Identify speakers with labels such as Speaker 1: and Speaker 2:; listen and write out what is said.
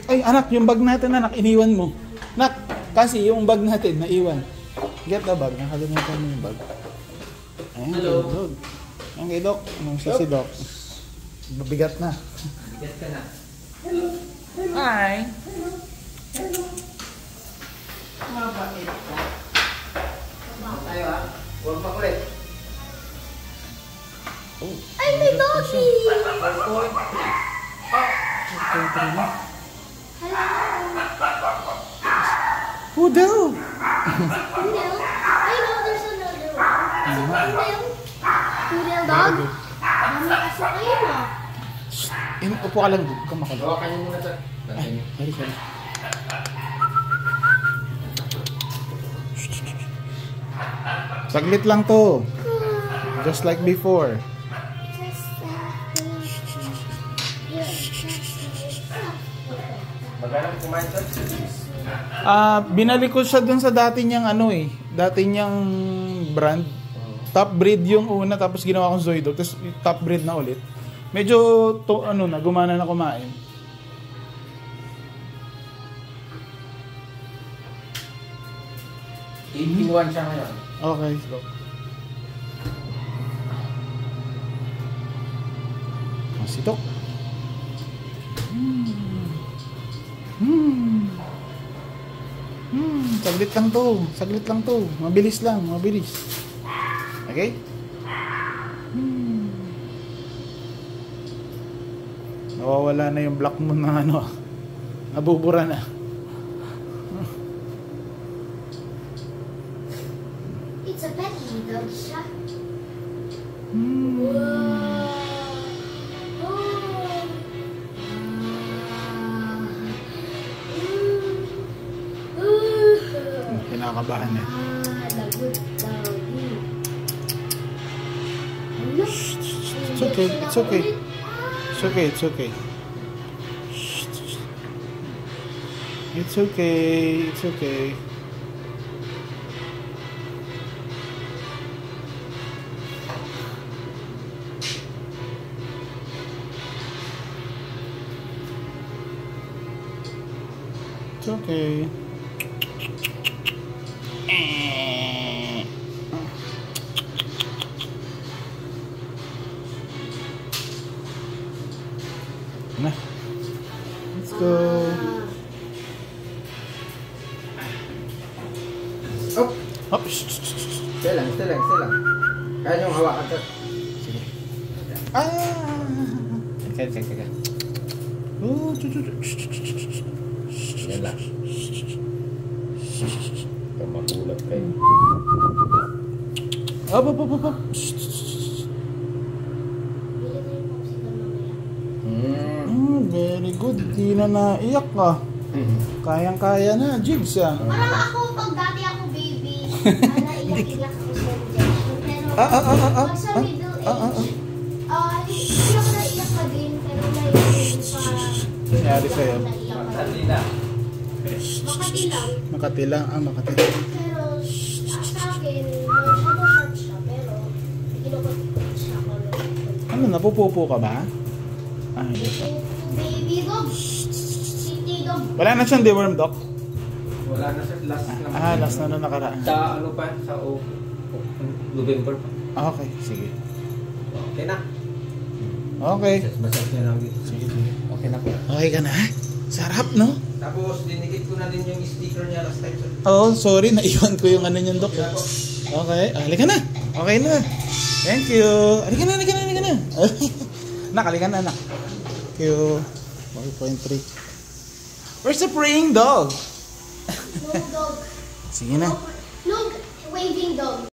Speaker 1: Ay, anak, yung bag natin, anak, iniwan mo. Nak, kasi yung bag natin, naiwan. Get the bag. Nakalimutan mo yung bag. Ayan, hello. Dog. Ayan kay Doc. Anong siya si Doc? Mabigat na.
Speaker 2: Bigat ka na.
Speaker 3: Hello. Hello.
Speaker 1: Hi.
Speaker 3: Hello. Hello.
Speaker 2: Mabait ka. Tayo ha. Huwag makulit.
Speaker 1: Oh.
Speaker 3: Ay, may doggy!
Speaker 1: Hello.
Speaker 3: Hello.
Speaker 1: Poodle.
Speaker 3: Poodle? I know there's another one. Poodle? Poodle dog? Dami kasi kayo ah.
Speaker 1: Upo ka lang, Doc. Kamakulit.
Speaker 2: Hawakan niyo muna ito.
Speaker 1: Ay, sorry. Saglit lang to. Just like before.
Speaker 2: Maghanap kumain ito.
Speaker 1: Binalik ko siya dun sa dati niyang dati niyang brand. Top breed yung una, tapos ginawa kong Zoidog, tapos top breed na ulit. Medyo gumana na kumain.
Speaker 2: Iiwan siya ngayon.
Speaker 1: Okay, go. Sitok. Saglit lang to. Mabilis lang, mabilis. Okay? Nawawala na yung black moon na nabubura na.
Speaker 3: It's a pet dog siya.
Speaker 1: Kinakabahan niya.
Speaker 3: Lagot doggy.
Speaker 1: It's okay, it's okay. It's okay, it's okay. It's okay, it's okay. It's okay. Na. Let's go.
Speaker 2: Oh!
Speaker 1: Hop.
Speaker 2: Stay lang. Kaya niyong hawakan ito.
Speaker 1: Sige. Teka. Oh,
Speaker 2: Yan lang. Magulat kayo.
Speaker 1: Up. Very good. Di na naiyak ka. Kayang-kaya na. Jigs ah.
Speaker 3: Parang ako, pag dati ako baby, naiyak-iyak ako sa injection. Pero pag sa middle age, hindi ako naiyak pa din, pero naiyak pa.
Speaker 1: Nangyari sa'yo?
Speaker 2: Magdali na.
Speaker 3: Makati lang.
Speaker 1: Makatilang.
Speaker 3: Pero sa akin, short siya, pero kinukot siya ko.
Speaker 1: Ano, napupupo ka ba? Hindi pa.
Speaker 3: Baby dog. City dog.
Speaker 1: Wala na siyang deworm, Doc?
Speaker 2: Wala na siya. Last
Speaker 1: Last na nakaraan.
Speaker 2: Sa sa November pa.
Speaker 1: Okay, sige.
Speaker 2: Okay na.
Speaker 1: Okay.
Speaker 2: Masas niya lang dito.
Speaker 1: Sige.
Speaker 2: Okay na po.
Speaker 1: Okay ka na? Sarap, no?
Speaker 2: Tapos dinikit ko na din yung sticker niya last time.
Speaker 1: Oh, sorry. Naiwan ko yung niyan, Doc. Okay. Halika na. Okay na. Thank you. Halika na. Halika na, anak. Thank you. 4.3. Where's the praying dog?
Speaker 3: No dog.
Speaker 1: Sige na.
Speaker 3: No waving dog.